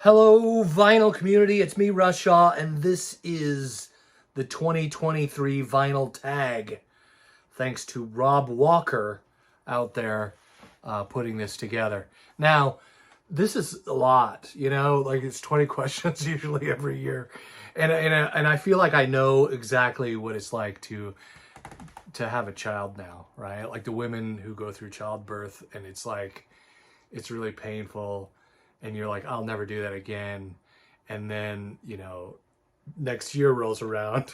Hello, vinyl community. It's me, Russ Shaw, and this is the 2023 vinyl tag. Thanks to Rob Walker out there putting this together. Now, this is a lot, you know, like it's 20 questions usually every year. And I feel like I know exactly what it's like to have a child now, right? Like the women who go through childbirth and it's like, it's really painful. And you're like, I'll never do that again. And then, you know, next year rolls around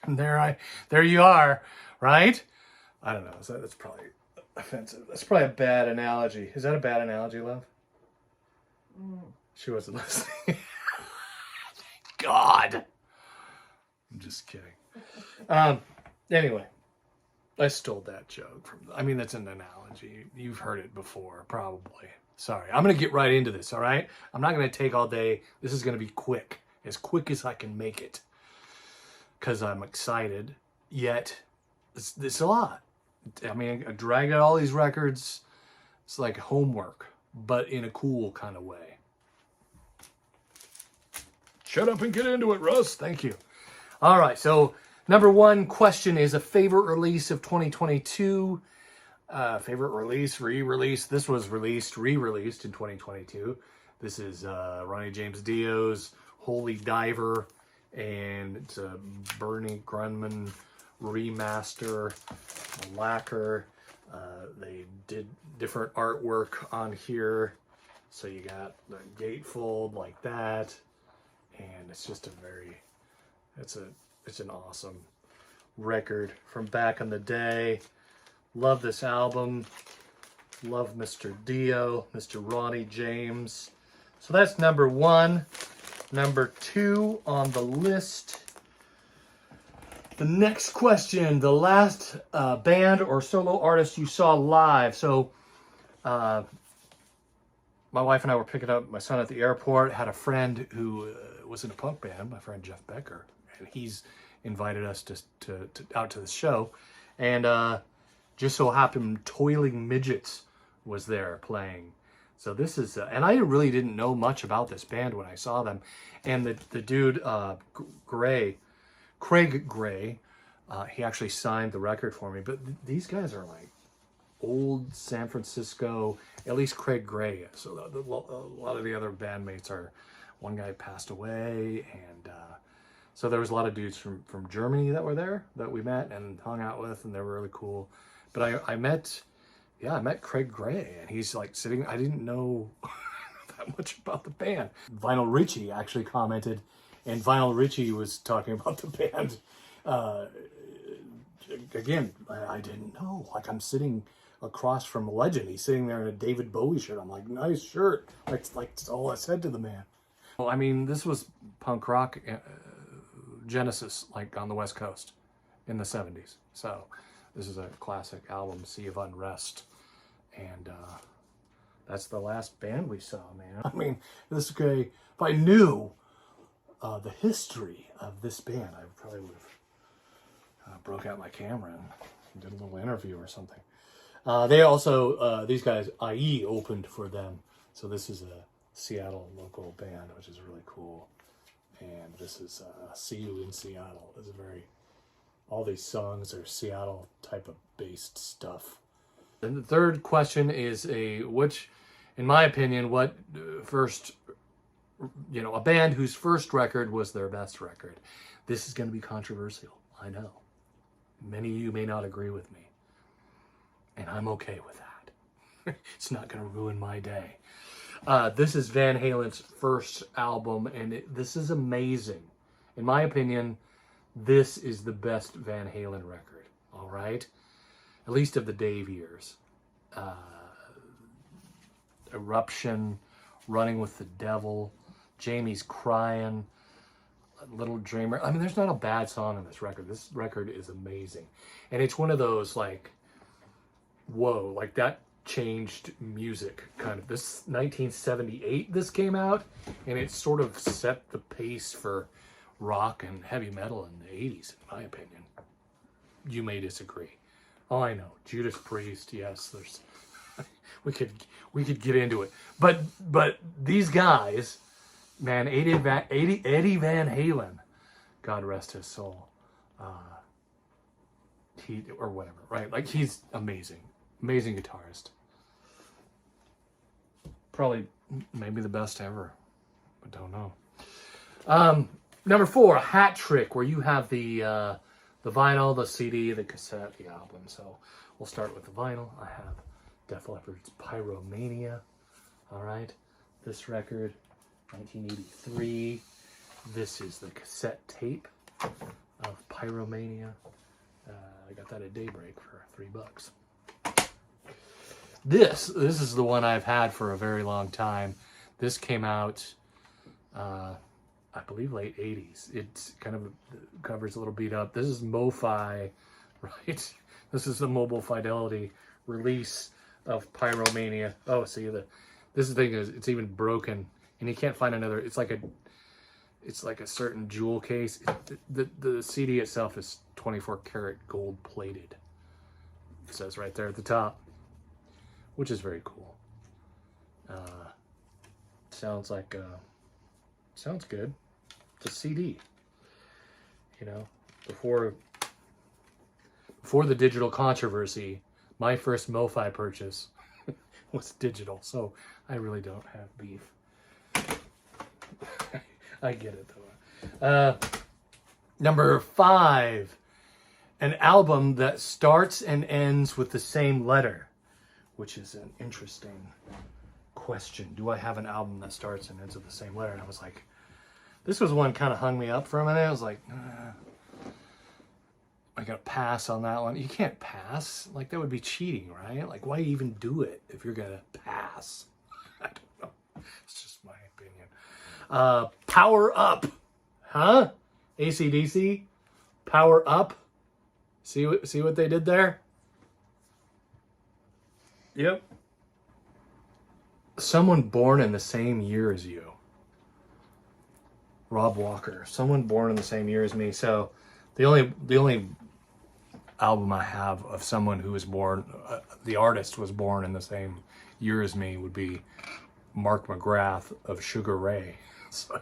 and there you are, right? I don't know. So that's probably offensive. That's probably a bad analogy. Is that a bad analogy, love? She wasn't listening. God. I'm just kidding. Anyway, I stole that joke from, I mean, that's an analogy. You've heard it before, probably. Sorry, I'm going to get right into this, all right? I'm not going to take all day. This is going to be quick as I can make it. Because I'm excited, yet it's a lot. I mean, I dragged out all these records. It's like homework, but in a cool kind of way. Shut up and get into it, Russ. Thank you. All right, so number one question is a favorite release of 2022. Favorite release, re-release. This was re-released in 2022. This is Ronnie James Dio's Holy Diver, and it's a Bernie Grundman remaster, a lacquer. They did different artwork on here. So you got the gatefold like that, and it's just a very, it's an awesome record from back in the day. Love this album. Love Mr. Dio, Mr. Ronnie James. So that's number one. Number two on the list. The next question, the last band or solo artist you saw live. So my wife and I were picking up my son at the airport. Had a friend who was in a punk band, my friend Jeff Becker. And he's invited us to out to the show. And just so happened Toiling Midgets was there playing. So this is, and I really didn't know much about this band when I saw them. And the dude, Craig Gray, he actually signed the record for me. But these guys are like old San Francisco, at least Craig Gray is. So a lot of the other bandmates are, one guy passed away. And so there was a lot of dudes from Germany that were there that we met and hung out with, and they were really cool. But I met Craig Gray, and he's like sitting, I didn't know that much about the band. Vinyl Richie actually commented, and Vinyl Richie was talking about the band. Again, I didn't know. Like, I'm sitting across from a legend. He's sitting there in a David Bowie shirt. I'm like, nice shirt. Like that's all I said to the man. Well, I mean, this was punk rock genesis, like on the West Coast in the 70s. So this is a classic album, Sea of Unrest. And that's the last band we saw, man. I mean, this guy, if I knew the history of this band, I probably would have broke out my camera and did a little interview or something. They also, these guys, IE opened for them. So this is a Seattle local band, which is really cool. And this is See You in Seattle. It's a very, all these songs are Seattle type of based stuff. And the third question is which, in my opinion, what first, you know, a band whose first record was their best record. This is going to be controversial. I know. Many of you may not agree with me. And I'm okay with that. It's not going to ruin my day. This is Van Halen's first album, and this is amazing. In my opinion, this is the best Van Halen record, all right? At least of the Dave years. Eruption, Running with the Devil, Jamie's Crying, Little Dreamer. I mean, there's not a bad song on this record. This record is amazing. And it's one of those, like, whoa, like that changed music, kind of. This 1978 this came out, and it sort of set the pace for rock and heavy metal in the 80s, in my opinion. You may disagree. Oh, I know. Judas Priest, yes, there's we could get into it. But these guys, man, Eddie Van Halen, God rest his soul. He or whatever, right? Like, he's amazing guitarist. Probably maybe the best ever, but don't know. Number 4, a hat trick, where you have the vinyl, the CD, the cassette, the album. So we'll start with the vinyl. I have Def Leppard's Pyromania. All right, this record, 1983. This is the cassette tape of Pyromania. I got that at Daybreak for $3. This is the one I've had for a very long time. This came out, I believe, late 80s. It's kind of covers a little beat up. This is MoFi, right? This is the Mobile Fidelity release of Pyromania. Oh, see, this thing is, it's even broken, and you can't find another. It's like a certain jewel case. The CD itself is 24 karat gold plated. It says right there at the top, which is very cool. Sounds good. It's a CD. You know, before the digital controversy, my first MoFi purchase was digital, so I really don't have beef. I get it though. Number 5, an album that starts and ends with the same letter, which is an interesting question. Do I have an album that starts and ends with the same letter? And I was like, this was one kind of hung me up for a minute. I was like, I gotta pass on that one. You can't pass. Like, that would be cheating, right? Like, why even do it if you're gonna pass? I don't know. It's just my opinion. Power Up. Huh? AC/DC? Power Up? See what they did there? Yep. Someone born in the same year as you. Rob Walker. Someone born in the same year as me. So the only album I have of someone who was born, the artist was born in the same year as me, would be Mark McGrath of Sugar Ray. So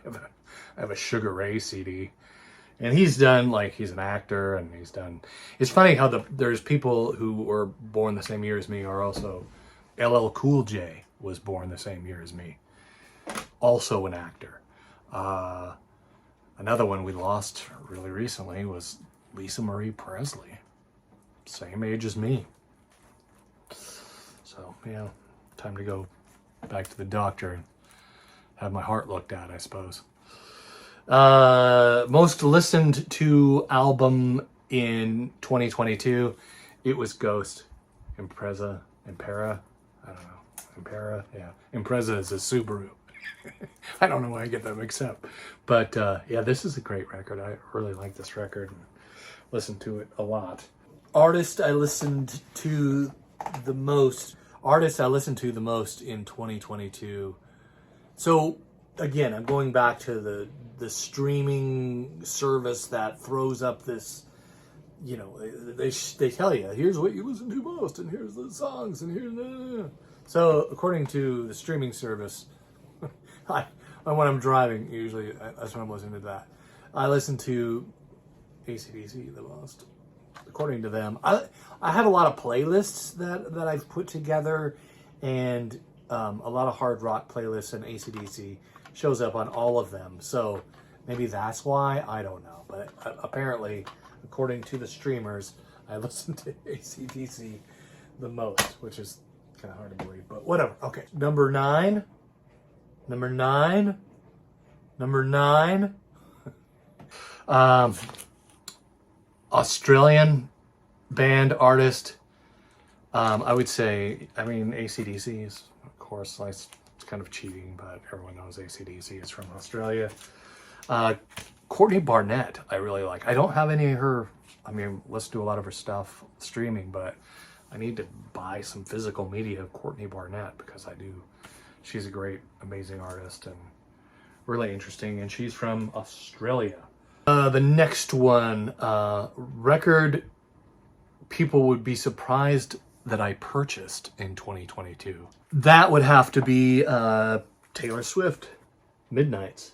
I have a Sugar Ray CD, and he's done, like, he's an actor, and he's done. It's funny how there's people who were born the same year as me are also. LL Cool J was born the same year as me, also an actor. Another one we lost really recently was Lisa Marie Presley, same age as me. So, yeah, time to go back to the doctor and have my heart looked at, I suppose. Most listened to album in 2022, it was Ghost. Impreza. I don't know. Impera? Yeah. Impreza is a Subaru. I don't know why I get that mixed up. But, yeah, this is a great record. I really like this record and listened to it a lot. Artist I listened to the most in 2022. So, again, I'm going back to the streaming service that throws up this, you know, they tell you, here's what you listen to most, and here's the songs, and here's So, according to the streaming service, when I'm driving, usually, that's when I'm listening to that. I listen to AC/DC the most. According to them, I have a lot of playlists that I've put together, and a lot of hard rock playlists, and AC/DC shows up on all of them. So maybe that's why, I don't know. But apparently, according to the streamers, I listen to AC/DC the most, which is kind of hard to believe, but whatever. Okay, number nine. Australian band, artist. I would say, I mean, AC/DC is, of course, like, it's kind of cheating, but everyone knows AC/DC is from Australia. Courtney Barnett, I really like. I don't have any of her, I mean, listen to a lot of her stuff streaming, but I need to buy some physical media of Courtney Barnett, because I do. She's a great, amazing artist and really interesting, and she's from Australia. The next one, record people would be surprised that I purchased in 2022. That would have to be Taylor Swift, Midnights.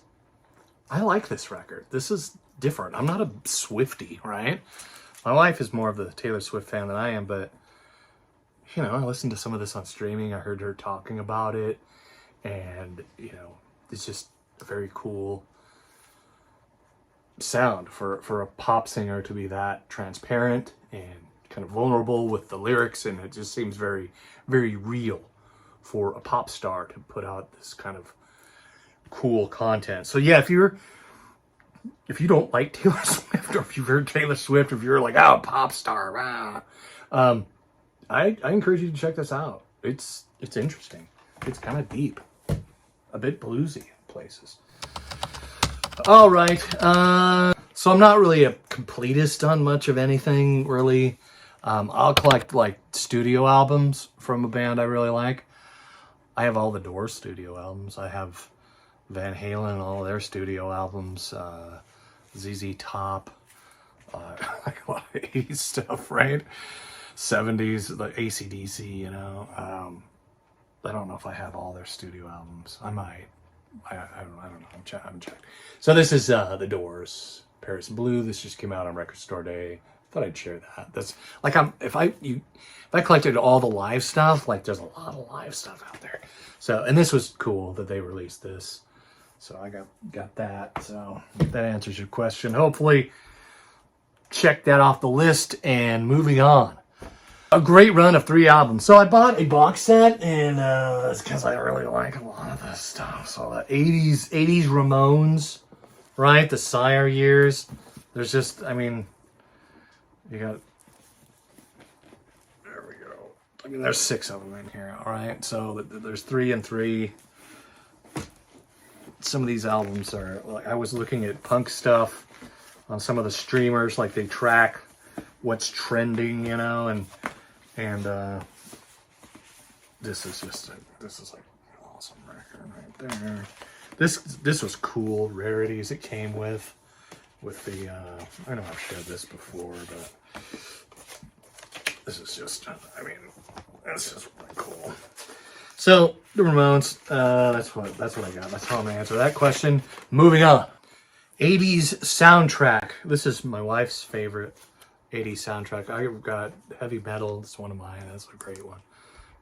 I like this record. This is different. I'm not a Swiftie, right? My wife is more of the Taylor Swift fan than I am, but, you know, I listened to some of this on streaming. I heard her talking about it, and, you know, it's just a very cool sound for a pop singer to be that transparent and kind of vulnerable with the lyrics, and it just seems very, very real for a pop star to put out this kind of cool content. So yeah, if you don't like Taylor Swift, or if you've heard Taylor Swift, or if you're like, oh, pop star, I encourage you to check this out. It's interesting. It's kind of deep, a bit bluesy in places. All right, so I'm not really a completist on much of anything, really. I'll collect like studio albums from a band I really like. I have all the Doors studio albums. I have Van Halen, all their studio albums, ZZ Top, like a lot of 80s stuff, right? 70s, the AC/DC, you know. I don't know if I have all their studio albums. I might. I don't know. I haven't checked. So this is the Doors, Paris Blue. This just came out on Record Store Day. Thought I'd share that. That's like if I collected all the live stuff, like there's a lot of live stuff out there. So, and this was cool that they released this. So I got that. So that answers your question. Hopefully, check that off the list. And moving on. A great run of 3 albums. So I bought a box set, and that's because I really like a lot of this stuff. So the 80s Ramones, right? The Sire years. There's just, I mean, you got, there we go. I mean, there's 6 of them in here, all right? So there's 3 and 3. Some of these albums are, like, I was looking at punk stuff on some of the streamers, like they track what's trending, you know, and this is like an awesome record right there. This was cool rarities it came with the I know I've shared this before, but this is just, I mean, this is really cool. So the Ramones, that's what I got. That's how I'm gonna answer that question. Moving on. 80s soundtrack. This is my wife's favorite 80s soundtrack. I've got Heavy Metal. It's one of mine. That's a great one.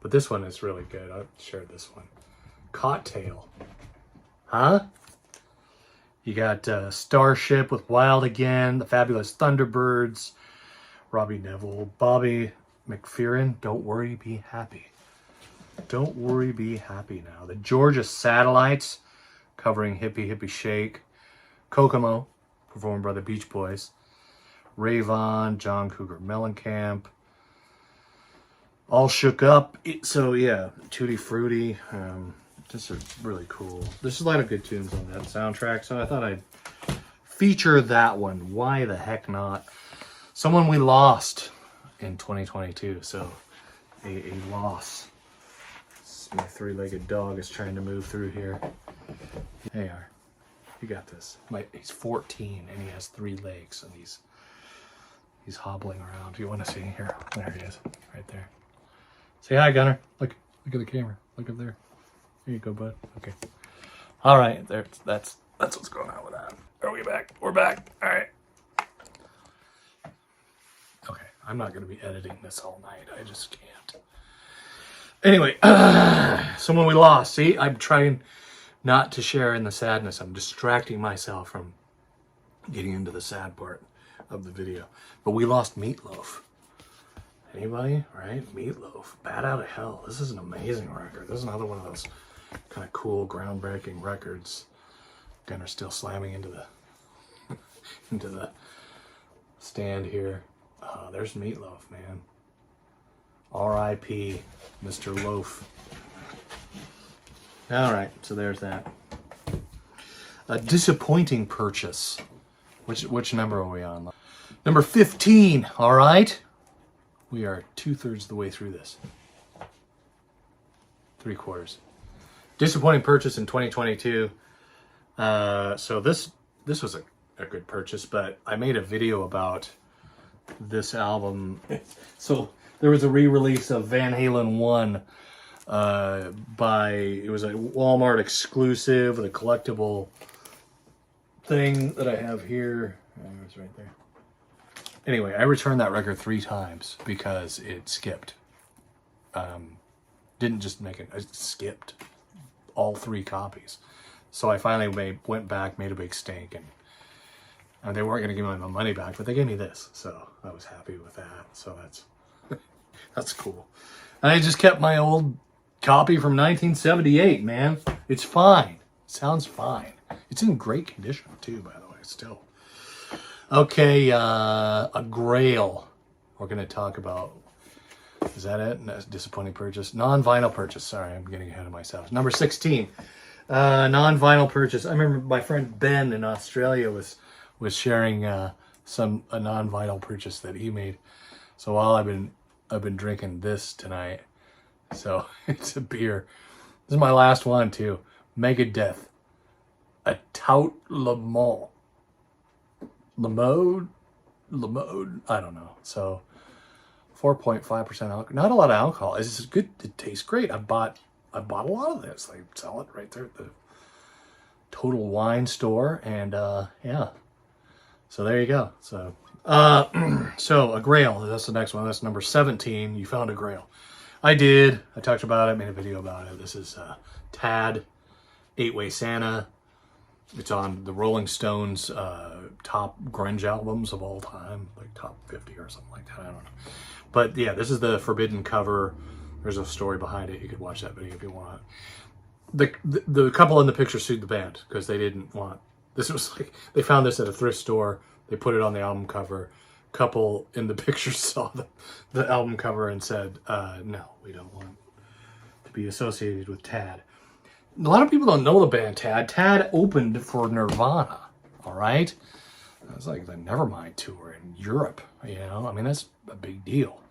But this one is really good. I've shared this one. Cocktail. Huh? You got Starship with Wild Again, The Fabulous Thunderbirds, Robbie Neville, Bobby McFerrin, Don't Worry, Be Happy. Don't Worry, Be Happy now. The Georgia Satellites, covering Hippie Hippie Shake. Kokomo, performed by the Beach Boys. Ray Vaughan, John Cougar Mellencamp. All Shook Up. So yeah, Tutti Frutti. Just are really cool. There's a lot of good tunes on that soundtrack, so I thought I'd feature that one. Why the heck not? Someone we lost in 2022, so a loss. My 3-legged dog is trying to move through here. Hey, you got this. He's 14 and he has 3 legs, and he's hobbling around. Do you want to see here? There he is, right there. Say hi, Gunner. Look at the camera. Look up there. There you go, bud. Okay. All right. There. That's what's going on with that. Are we back? We're back. All right. Okay. I'm not going to be editing this all night. I just can't. Anyway, someone we lost. See, I'm trying not to share in the sadness. I'm distracting myself from getting into the sad part of the video. But we lost Meatloaf. Anybody? Right? Meatloaf. Bat Out of Hell. This is an amazing record. This is another one of those kind of cool, groundbreaking records. Gunner's still slamming into the stand here. There's Meatloaf, man. R.I.P. Mr. Loaf. All right, so there's that. A disappointing purchase. Which number are we on? Number 15. All right. We are 2/3 of the way through this. 3/4. Disappointing purchase in 2022. So this was a good purchase, but I made a video about this album. So there was a re-release of Van Halen 1 it was a Walmart exclusive, the collectible thing that I have here. It's right there. Anyway, I returned that record 3 times because it skipped. Didn't just make it, it skipped all 3 copies. So I finally went back, made a big stink, and they weren't going to give me my money back, but they gave me this. So I was happy with that. So that's cool. And I just kept my old copy from 1978, man. It's fine. It sounds fine. It's in great condition too, by the way, still. Okay, a Grail. We're going to talk about, is that it? Disappointing purchase. Non-vinyl purchase. Sorry, I'm getting ahead of myself. Number 16. Non-vinyl purchase. I remember my friend Ben in Australia was sharing a non-vinyl purchase that he made. So while I've been drinking this tonight. So it's a beer. This is my last one too. Megadeth. A Tout Le Mode. I don't know. So 4.5% alcohol. Not a lot of alcohol. It's good. It tastes great. I bought a lot of this. They sell it right there at the Total Wine store. And yeah. So there you go. So so a Grail. That's the next one. That's number 17. You found a Grail. I did. I talked about it. Made a video about it. This is Tad 8-Way Santa. It's on the Rolling Stones top grunge albums of all time, like top 50 or something like that. I don't know. But yeah, this is the forbidden cover. There's a story behind it. You could watch that video if you want. The couple in the picture sued the band because they didn't want. This was like, they found this at a thrift store. They put it on the album cover. Couple in the picture saw the album cover and said, no, we don't want to be associated with Tad. A lot of people don't know the band Tad. Tad opened for Nirvana, all right? That's like the Nevermind tour in Europe, you know? I mean, that's a big deal.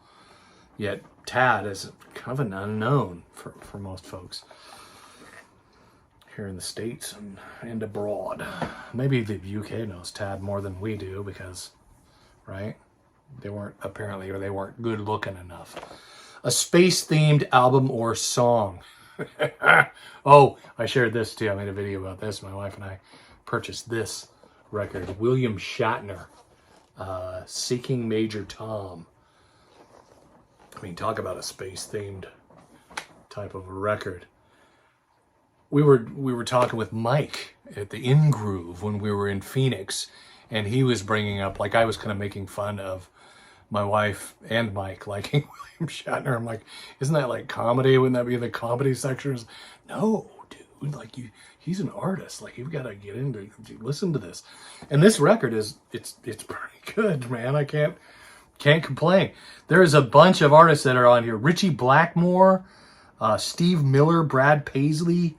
Yet Tad is kind of an unknown for most folks here in the States and abroad. Maybe the UK knows Tad more than we do because, right? They weren't good looking enough. A space-themed album or song. Oh, I shared this too. I made a video about this. My wife and I purchased this record. William Shatner, Seeking Major Tom. I mean, talk about a space-themed type of a record. We were talking with Mike at the In Groove when we were in Phoenix, and he was bringing up, like, I was kind of making fun of my wife and Mike liking William Shatner. I'm like, isn't that like comedy? Wouldn't that be in the comedy sections? No, dude. Like, he's an artist. Like, you've got to get into, listen to this. And this record it's pretty good, man. I can't complain. There's a bunch of artists that are on here. Richie Blackmore, Steve Miller, Brad Paisley.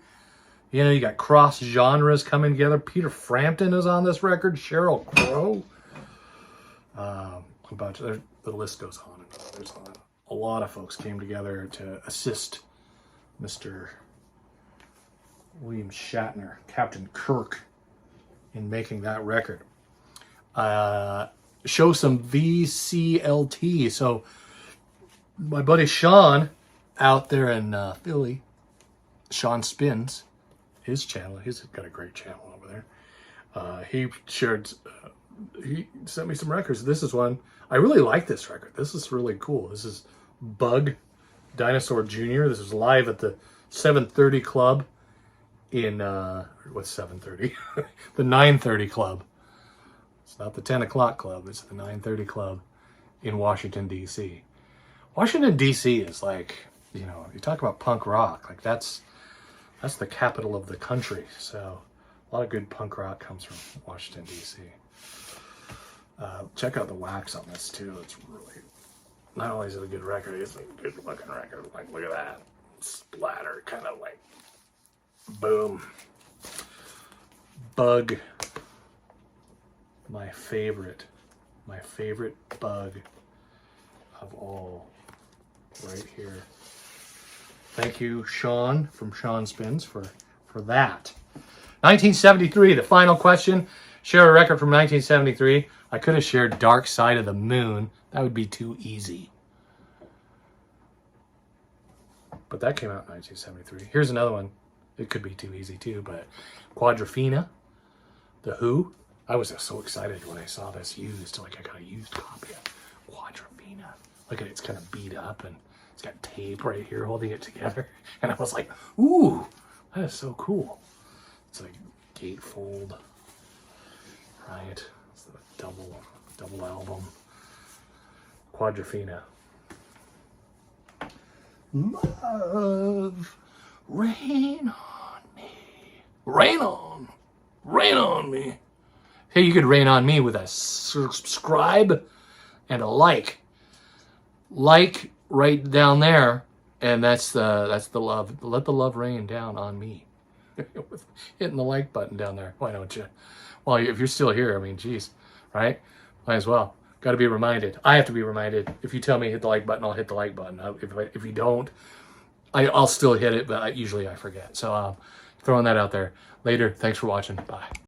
You know, you got cross genres coming together. Peter Frampton is on this record. Sheryl Crow. The list goes on and on. There's a lot of folks came together to assist Mr. William Shatner, Captain Kirk, in making that record. Show some VCLT. So my buddy Sean out there in Philly, Sean Spins, his channel, he's got a great channel over there. He sent me some records. This is one. I really like this record. This is really cool. This is Bug, Dinosaur Jr. This is live at the 7:30 Club in, what's 7:30? The 9:30 Club. It's not the 10 o'clock club. It's the 9:30 Club in Washington, D.C. Washington, D.C. is like, you know, you talk about punk rock. Like, that's the capital of the country. So a lot of good punk rock comes from Washington, D.C. Check out the wax on this too. It's really, not only is it a good record, it's a good looking record. Like, look at that splatter, kind of like boom. Bug, my favorite Bug of all, right here. Thank you, Sean from Sean Spins for that. 1973, the final question. Share a record from 1973. I could have shared Dark Side of the Moon. That would be too easy. But that came out in 1973. Here's another one. It could be too easy too, but Quadrophenia, The Who. I was just so excited when I saw this used. Like, I got a used copy of Quadrophenia. Look at it, it's kind of beat up and it's got tape right here holding it together. And I was like, ooh, that is so cool. It's like gatefold, right? It's a double album. Quadrophenia. Love, rain on me. Rain on me. Hey, you could rain on me with a subscribe and a like. Like right down there, and that's the love. Let the love rain down on me. Hitting the like button down there. Why don't you? Well, if you're still here, I mean, geez, right? Might as well. Got to be reminded. I have to be reminded. If you tell me hit the like button, I'll hit the like button. If you don't, I'll still hit it, but usually I forget. So throwing that out there. Later. Thanks for watching. Bye.